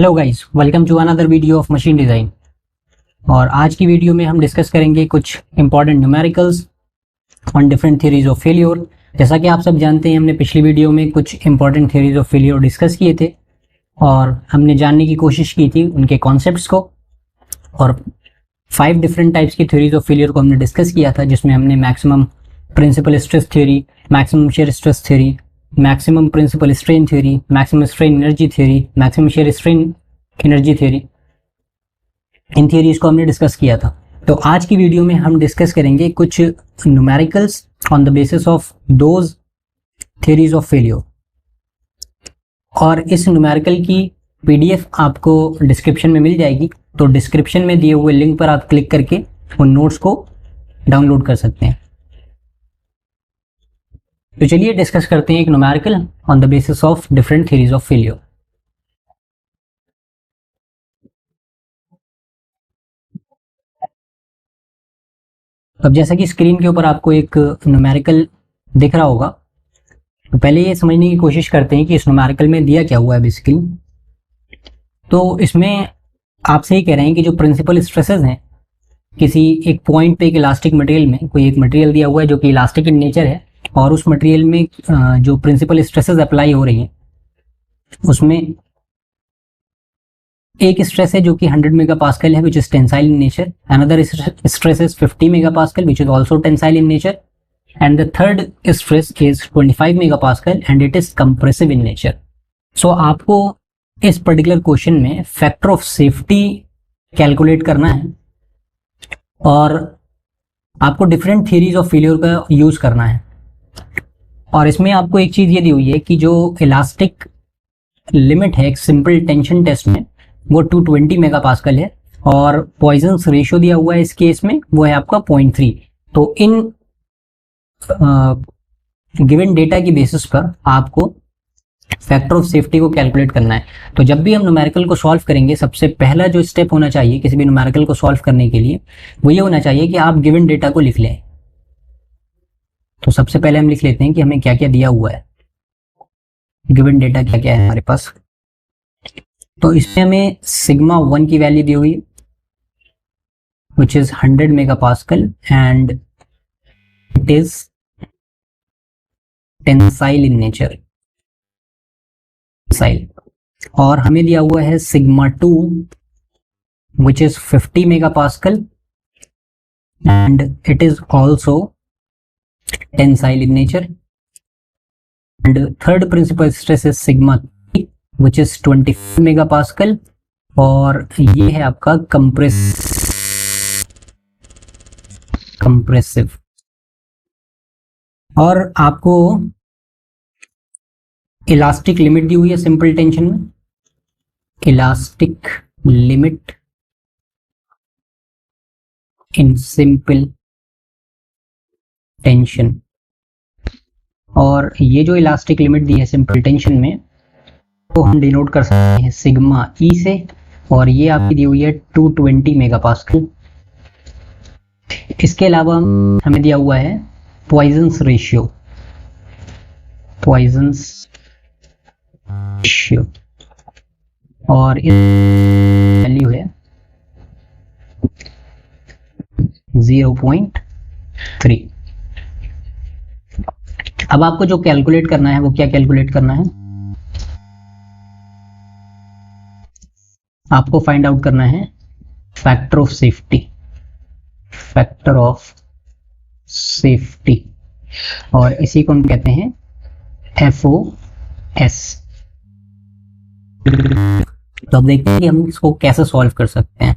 Hello guys, welcome to another video of machine design. और आज की वीडियो में हम डिस्कस करेंगे कुछ important numericals on different theories of failure. जैसा कि आप सब जानते हैं, हमने पिछली वीडियो में कुछ important theories of failure discuss किए थे और हमने जानने की कोशिश की थी उनके कॉन्सेप्ट्स को। और 5 डिफरेंट टाइप्स की थ्योरीज ऑफ फेलियर को हमने डिस्कस किया था, जिसमें हमने maximum principal stress theory, maximum shear stress theory, maximum principal strain theory, maximum strain energy theory, maximum shear strain energy theory, इन थ्योरीज को हमने डिस्कस किया था। तो आज की वीडियो में हम डिस्कस करेंगे कुछ numericals on the basis of those theories of failure. और इस न्यूमेरिकल की पीडीएफ आपको डिस्क्रिप्शन में मिल जाएगी, तो डिस्क्रिप्शन में दिए हुए लिंक पर आप क्लिक करके उन नोट्स को डाउनलोड कर सकते हैं। तो चलिए डिस्कस करते हैं एक numerical on the basis of different theories of failure. अब जैसा कि स्क्रीन के ऊपर आपको एक न्यूमेरिकल दिख रहा होगा, तो पहले ये समझने की कोशिश करते हैं कि इस न्यूमेरिकल में दिया क्या हुआ है बेसिकली। तो इसमें आपसे ये कह रहे हैं कि जो प्रिंसिपल स्ट्रेसेस हैं किसी एक पॉइंट पे एक इलास्टिक मटेरियल में, कोई एक मटेरियल दिया हुआ है जो कि इलास्टिक इन नेचर है, और उस मटेरियल में जो प्रिंसिपल स्ट्रेसेस अप्लाई हो रही हैं उसमें एक स्ट्रेस है जो कि 100 मेगापास्कल है, which is tensile in nature. Another stress is 50 megapascal, which is also tensile in nature, and the third stress is 25 megapascal and it is compressive in nature. So आपको इस पर्टिकुलर क्वेश्चन में factor of safety calculate करना है और आपको different theories of failure का use करना है। और इसमें आपको एक चीज ये दी हुई है कि जो इलास्टिक लिमिट है एक सिंपल टेंशन टेस्ट में वो 220 मेगापास्कल है, और पॉइजन्स रेशियो दिया हुआ है इस केस में वो है आपका 0.3। तो इन गिवन डेटा की बेसिस पर आपको फैक्टर ऑफ सेफ्टी को कैलकुलेट करना है। तो जब भी हम न्यूमेरिकल को सॉल्व करेंगे, सबसे पहला जो स्टेप होना चाहिए किसी भी न्यूमेरिकल को सॉल्व करने के लिए वो ये होना चाहिए कि आप गिवन डेटा को लिख लें। तो सबसे पहले हम लिख लेते हैं कि हमें क्या क्या दिया हुआ है, गिवन डेटा क्या क्या है हमारे पास। तो इसमें हमें सिग्मा 1 की वैल्यू दी हुई है which is 100 megapascal and it is tensile in nature. और हमें दिया हुआ है sigma 2 which is 50 megapascal and it is also tensile in nature, and third principal stress is sigma 3 which is 25 megapascal, और ये है आपका कंप्रेसिव। और आपको इलास्टिक लिमिट दी हुई है सिंपल टेंशन में, elastic limit in simple tension. और ये जो इलास्टिक लिमिट दी है सिंपल टेंशन में तो हम डिनोट कर सकते हैं सिग्मा ई से, और ये आपकी दी हुई है 220 मेगापास्कल। इसके अलावा हमें दिया हुआ है पॉइजन्स रेशियो, और इस वैल्यू है 0.3। अब आपको जो कैलकुलेट करना है वो क्या कैलकुलेट करना है, आपको फाइंड आउट करना है factor of safety, factor of safety, और इसी को हम कहते हैं FOS। तो अब देखते हैं कि हम इसको कैसे सॉल्व कर सकते हैं।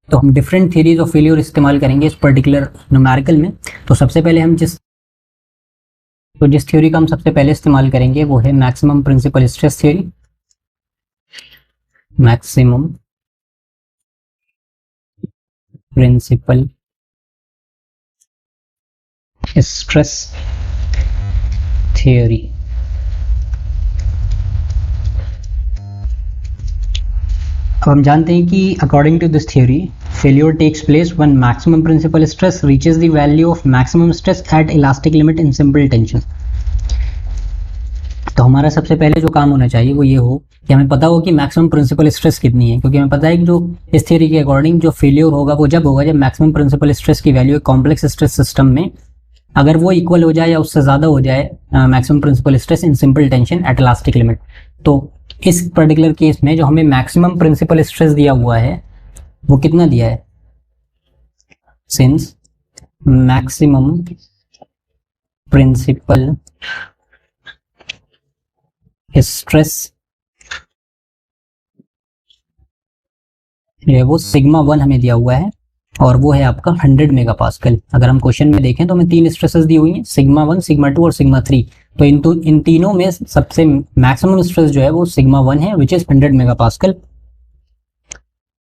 तो हम डिफरेंट थ्योरीज ऑफ फेलियर इस्तेमाल करेंगे इस पर्टिकुलर न्यूमेरिकल में। तो सबसे पहले हम जिस थ्योरी का हम सबसे पहले इस्तेमाल करेंगे वो है maximum principal stress theory. Maximum principal stress theory. अब हम जानते हैं कि according to this theory failure takes place when maximum principal stress reaches the value of maximum stress at elastic limit in simple tension। तो हमारा सबसे पहले जो काम होना चाहिए वो ये हो कि हमें पता हो कि मैक्सिमम प्रिंसिपल स्ट्रेस कितनी है, क्योंकि हमें पता है कि जो इस थ्योरी के अकॉर्डिंग जो फेलियर होगा वो जब होगा जब मैक्सिमम प्रिंसिपल स्ट्रेस की वैल्यू कॉम्प्लेक्स स्ट्रेस सिस्टम में अगर वो इक्वल हो जाए या उससे ज़्यादा हो जाए maximum principal stress in simple tension at elastic limit. तो इस पर्टिकुलर केस में जो हमें मैक्सिमम प्रिंसिपल स्ट्रेस दिया हुआ है वो कितना दिया है, सिंस मैक्सिमम प्रिंसिपल स्ट्रेस है वो सिग्मा 1 हमें दिया हुआ है और वो है आपका 100 मेगापास्कल। अगर हम क्वेश्चन में देखें तो हमें 3 स्ट्रेसेस दी हुई हैं, सिग्मा 1, सिग्मा 2 और सिग्मा 3। तो इन तीनों में सबसे मैक्सिमम स्ट्रेस जो है वो सिग्मा 1 है विच इज 100 मेगापास्कल।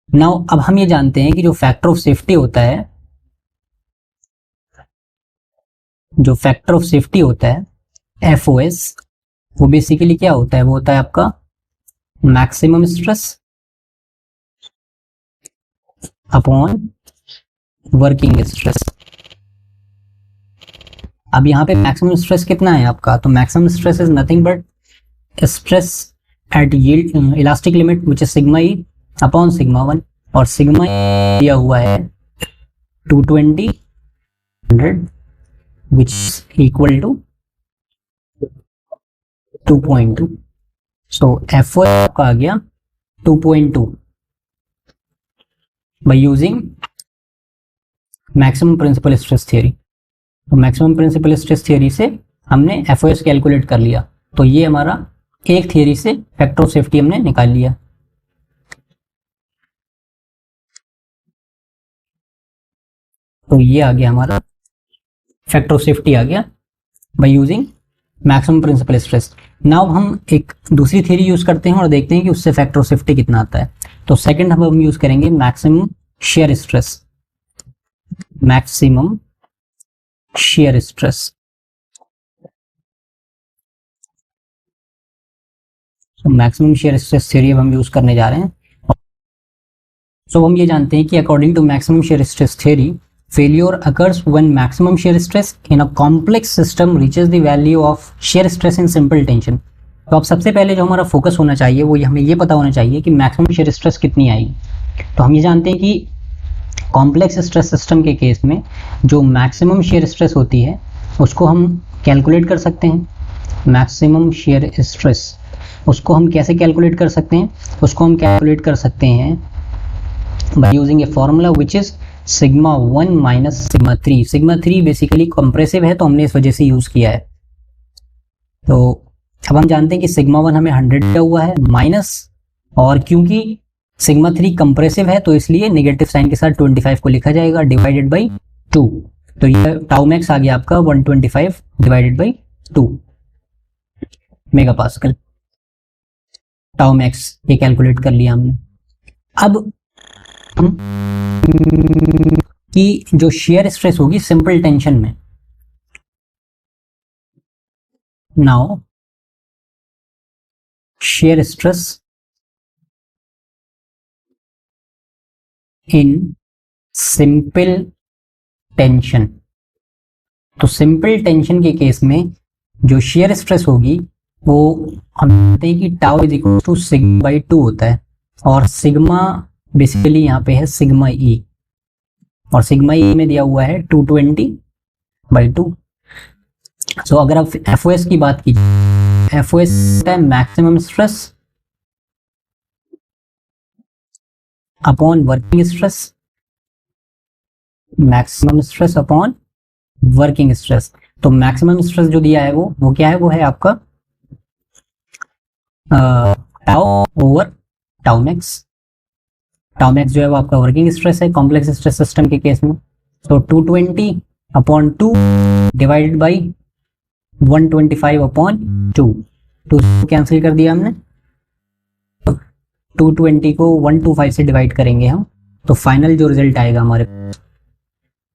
नाउ अब हम ये जानते हैं कि जो फैक्टर ऑफ सेफ्टी होता है, जो फैक्टर ऑफ सेफ्टी होता है FOS, वो बेसिकली क्या होता है, वो होता है आपका maximum stress upon working stress. अब यहाँ पे मैक्सिमम स्ट्रेस कितना है आपका, तो maximum stress is nothing but stress at yield elastic limit which is sigma E upon sigma 1, और सिग्मा दिया हुआ है 220 100 which equal to 2.2। So FO का आ गया 2.2 by using maximum principal stress theory. तो मैक्सिमम प्रिंसिपल स्ट्रेस थ्योरी से हमने FOS कैलकुलेट कर लिया। तो ये हमारा एक थ्योरी से फैक्टर ऑफ सेफ्टी हमने निकाल लिया। तो ये आ गया हमारा फैक्टर ऑफ सेफ्टी आ गया by using maximum principal stress. Now हम एक दूसरी थ्योरी यूज करते हैं और देखते हैं कि उससे फैक्टर ऑफ सेफ्टी कितना आता है। तो सेकंड हम यूज करेंगे maximum shear stress, maximum shear stress. तो मैक्सिमम शेयर स्ट्रेस थ्योरी अब हम यूज करने जा रहे हैं। सो हम ये जानते हैं कि according to maximum shear stress theory failure occurs when maximum shear stress in a complex system reaches the value of shear stress in simple tension। तो अब सबसे पहले जो हमारा फोकस होना चाहिए वो हमें ये पता होना चाहिए कि मैक्सिमम शेयर स्ट्रेस कितनी आएगी। तो हम ये जानते हैं कि कॉम्प्लेक्स स्ट्रेस सिस्टम के केस में जो मैक्सिमम शेयर स्ट्रेस होती है उसको हम कैलकुलेट कर सकते हैं। मैक्सिमम शेयर स्ट्रेस उसको हम कैसे कैलकुलेट कर सकते हैं, उसको हम कैलकुलेट कर सकते हैं by using a formula which is sigma 1 minus sigma 3। Sigma 3 basically compressive है तो हमने इस वजह से यूज किया है। तो अब हम जानते हैं कि सिग्मा 1 हमें 100 दिया हुआ है माइनस, और क्योंकि सिग्मा 3 कंप्रेसिव है तो इसलिए नेगेटिव साइन के साथ 25 को लिखा जाएगा डिवाइडेड बाई 2। तो ये टाउ मैक्स आ गया आपका 125 divided by 2 megapascal. Tau max ये कैलकुलेट कर लिया हमने। अब कि जो शेयर स्ट्रेस होगी सिंपल टेंशन में, now shear stress in simple tension. तो सिंपल टेंशन के केस में जो शेयर स्ट्रेस होगी वो हम जानते हैं कि tau is equal to sigma by 2 होता है, और सिग्मा बेसिकली यहाँ पे है सिग्मा ई, और सिग्मा ई में दिया हुआ है 220 बाई 2। सो अगर आप FOS की बात कीजिए, FOS है maximum stress upon working stress, maximum stress upon working stress. तो मैक्सिमम स्ट्रेस जो दिया है वो क्या है, वो है आपका tau over tau max. Tau max जो है वो आपका वर्किंग स्ट्रेस है कॉम्प्लेक्स स्ट्रेस सिस्टम के केस में। तो 220 upon 2 divided by 125 upon 2, 2 cancel कर दिया हमने। 220 को 125 से डिवाइड करेंगे हम, तो फाइनल जो रिजल्ट आएगा हमारे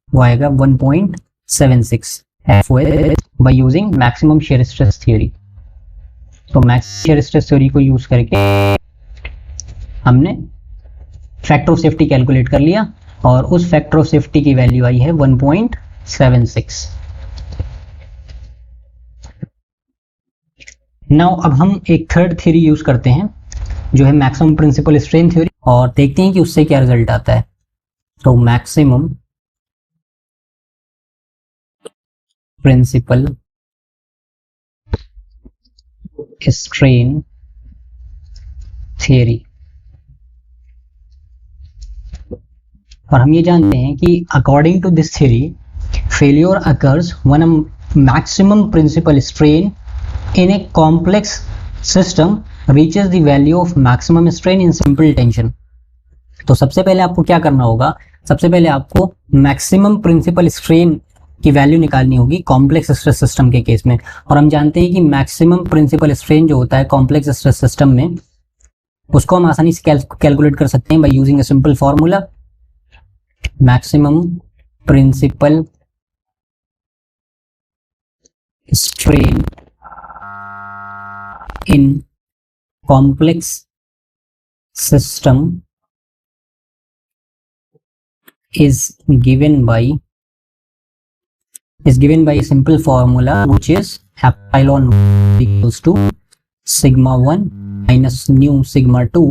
वो आएगा 1.76 FOS bye using maximum shear stress theory. तो मैक्सिमम शेयर स्ट्रेस थ्योरी को यूज करके हमने फैक्टर ऑफ सेफ्टी कैलकुलेट कर लिया, और उस फैक्टर ऑफ सेफ्टी की वैल्यू आई है 1.76। नाउ अब हम एक थर्ड थ्योरी यूज करते हैं जो है मैक्सिमम प्रिंसिपल स्ट्रेन थ्योरी, और देखते हैं कि उससे क्या रिजल्ट आता है। तो मैक्सिमम प्रिंसिपल स्ट्रेन थ्योरी, और हम ये जानते हैं कि according to this theory failure occurs when a maximum principal strain in a complex system reaches the value of maximum strain in simple tension. तो सबसे पहले आपको क्या करना होगा, सबसे पहले आपको मैक्सिमम प्रिंसिपल स्ट्रेन की वैल्यू निकालनी होगी कॉम्प्लेक्स स्ट्रेस सिस्टम के केस में। और हम जानते हैं कि मैक्सिमम प्रिंसिपल स्ट्रेन जो होता है कॉम्प्लेक्स स्ट्रेस सिस्टम में, उसको हम आसानी से कैलकुलेट कर सकते हैं by using a simple formula, maximum principal strain in complex system is given by a simple formula which is epsilon equals to sigma 1 minus nu sigma 2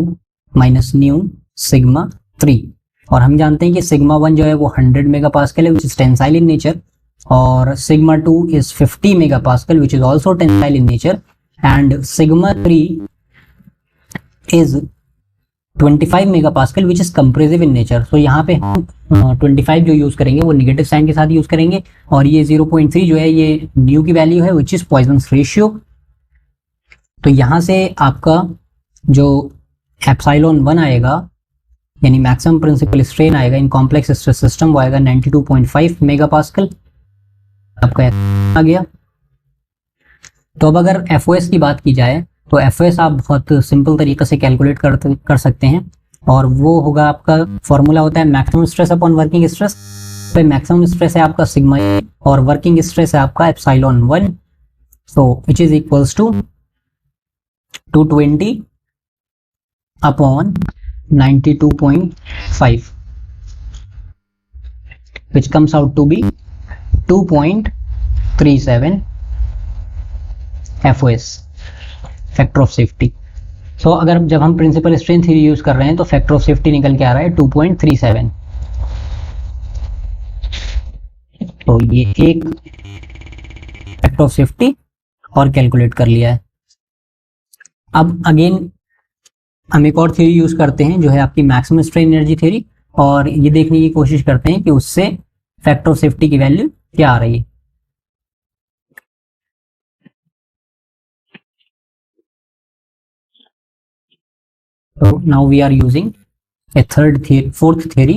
minus nu sigma 3। और हम जानते हैं कि सिग्मा 1 जो है वो 100 मेगापास्कल है, which is tensile in nature, और sigma 2 is 50 megapascal which is also tensile in nature, and sigma 3 is 25 megapascal which is compressive in nature. तो यहाँ पे हम 25 जो यूज करेंगे वो नेगेटिव साइन के साथ यूज करेंगे, और ये 0.3 जो है ये न्यू की वैल्यू है विच इज पॉइजन्स रेशियो। तो यहाँ से आपका जो एप्सिलॉन 1 आएगा यानी मैक्सिमम प्रिंसिपल स्ट्रेन आएगा इन कॉम्प्लेक्स स्ट्रेस सिस्टम, वो आएगा 92.5 मेगापास्कल, आपका आ गया। तो अब अगर एफओएस की बात की जाए तो एफओएस आप बहुत सिंपल तरीके से कैलकुलेट कर सकते हैं, और वो होगा आपका फॉर्मूला होता है maximum stress upon working stress. पे मैक्सिमम स्ट्रेस है आपका सिग्मा और वर्किंग स्ट्रेस है आपका epsilon 1, so which is equals to 220 upon 92.5 which comes out to be 2.37 FOS, factor of safety. So अगर जब हम प्रिंसिपल स्ट्रेन थ्योरी यूज कर रहे हैं तो फैक्टर ऑफ सेफ्टी निकल के आ रहा है 2.37। तो ये एक फैक्टर ऑफ सेफ्टी और कैलकुलेट कर लिया है। अब अगेन हम एक और थ्योरी यूज करते हैं जो है आपकी मैक्सिमम स्ट्रेन एनर्जी थ्योरी, और ये देखने की कोशिश करते हैं कि उससे फैक्टर ऑफ सेफ्टी की वैल्यू क्या आ रही है। So now we are using a fourth theory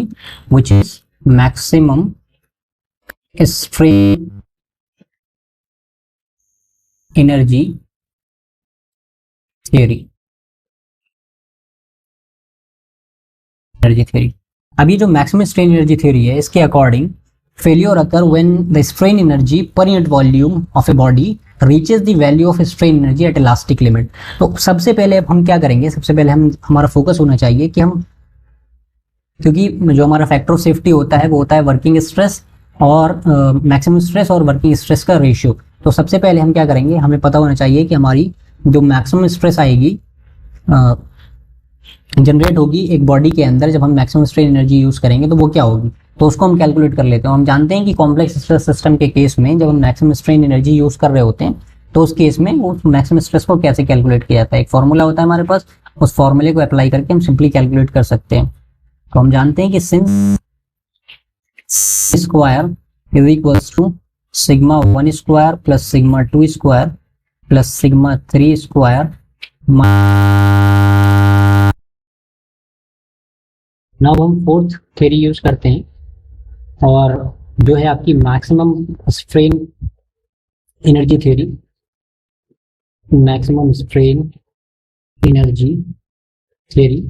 which is maximum strain energy theory। अभी जो मैक्सिमम स्ट्रेन एनर्जी थ्योरी है इसके according failure occur when the strain energy per unit volume of a body reaches the value of strain energy at elastic limit. तो सबसे पहले अब हम क्या करेंगे, सबसे पहले हमारा फोकस होना चाहिए कि हम, क्योंकि जो हमारा फैक्टर ऑफ सेफ्टी होता है वो होता है वर्किंग स्ट्रेस और मैक्सिमम स्ट्रेस और वर्किंग स्ट्रेस का रेशियो। तो सबसे पहले हम क्या करेंगे, हमें पता होना चाहिए कि हमारी जो मैक्सिमम स्ट्रेस आएगी जनरेट होगी एक बॉडी के अंदर जब हम मैक्सिमम स्ट्रेन एनर्जी यूज करेंगे तो वो क्या होगी, तो उसको हम कैलकुलेट कर लेते हैं। हम जानते हैं कि कॉम्प्लेक्स स्ट्रेस सिस्टम के केस में जब हम मैक्सिमम स्ट्रेन एनर्जी यूज कर रहे होते हैं तो उस केस में वो मैक्सिमम स्ट्रेस को कैसे कैलकुलेट किया जाता है, एक फॉर्मूला होता है हमारे पास, उस फॉर्मूले को अप्लाई करके हम सिंपली कैलकुलेट कर सकते हैं। तो हम जानते हैं कि since square is equals to sigma 1 square plus sigma 2 square plus sigma 3 square. Now हम फोर्थ थ्योरी यूज करते हैं, और जो है आपकी maximum strain energy theory, maximum strain energy theory,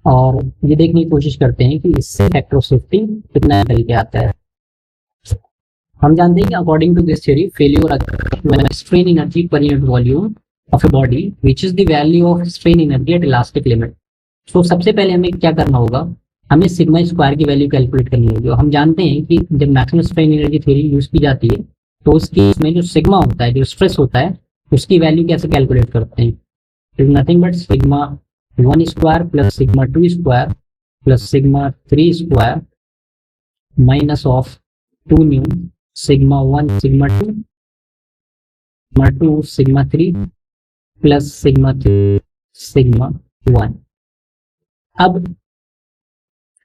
और ये देखने की कोशिश करते हैं कि इससे फैक्टर ऑफ सेफ्टी कितना निकल के आता है। हम जानते हैं कि according to this theory failure when strain energy per unit volume of a body which is the value of strain energy at elastic limit. तो सबसे पहले हमें क्या करना होगा, हमें सिग्मा स्क्वायर की वैल्यू कैलकुलेट करनी होगी। और हम जानते हैं कि जब maximum strain energy theory use की जाती है तो उस केस में जो सिग्मा होता है, जो स्ट्रेस होता है, उसकी वैल्यू कैसे कैलकुलेट करते हैं? Is nothing but sigma 1 square plus sigma 2 square plus sigma 3 square minus of 2 new sigma 1 sigma 2 sigma 3 plus sigma 3 sigma 1। अब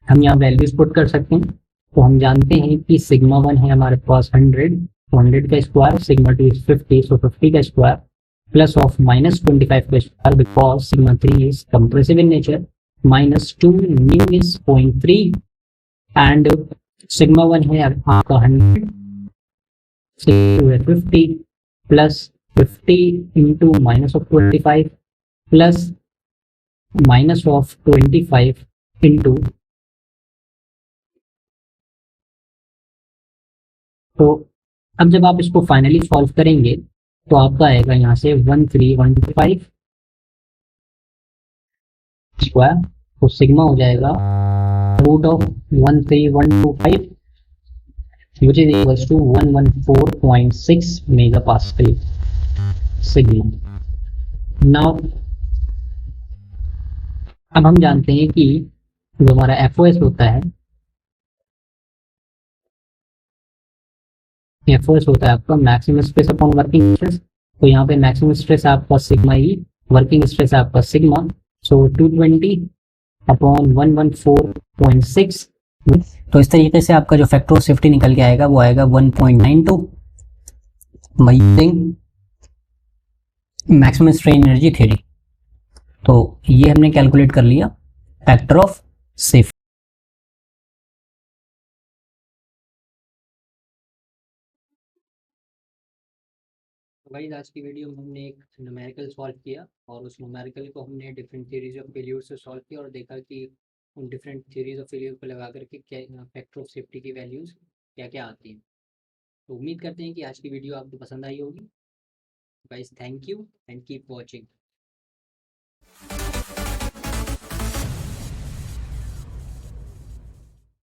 हम यहाँ वैल्यूज पुट कर सकते हैं। तो हम जानते हैं कि सिग्मा 1 है हमारे पास 100, तो 100 का स्क्वायर, सिग्मा 2 इज 50, सो 50 का स्क्वायर प्लस ऑफ माइनस 25 का square because sigma 3 is compressive in nature, minus 2 new is 0.3 and sigma 1 है आपका 100, सिग्मा 2 है 50 plus 50 into minus of 25 plus minus of 25 into, तो अब जब आप इसको फाइनली सॉल्व करेंगे तो आपका आएगा यहाँ से 13125 स्क्वायर, तो सिग्मा हो जाएगा root of 13125 which is equals to 114.6 megapascal sigma. Now अब हम जानते हैं कि जो हमारा FOS होता है, FOS होता है आपका maximum stress upon working stress. तो यहाँ पे मैक्सिमम स्ट्रेस आपका सिग्मा ई, वर्किंग स्ट्रेस आपका सिग्मा, सो 220 अपॉन 114.6। तो इस तरीके से आपका जो फैक्टर ऑफ सेफ्टी निकल के आएगा वो आएगा 1.92 bye using maximum strain energy theory. तो ये हमने कैलकुलेट कर लिया फैक्टर ऑफ सेफ्टी। तो गाइस आज की वीडियो में हमने एक न्यूमेरिकल सॉल्व किया और उस न्यूमेरिकल को हमने डिफरेंट थ्योरीज ऑफ फेलियर से सॉल्व किया और देखा कि उन डिफरेंट थ्योरीज ऑफ फेलियर को लगा करके क्या फैक्टर ऑफ सेफ्टी की वैल्यूज क्या क्या आती हैं। तो उम्मीद करते हैं कि आज की वीडियो आपको पसंद आई होगी। Guys thank you and keep watching.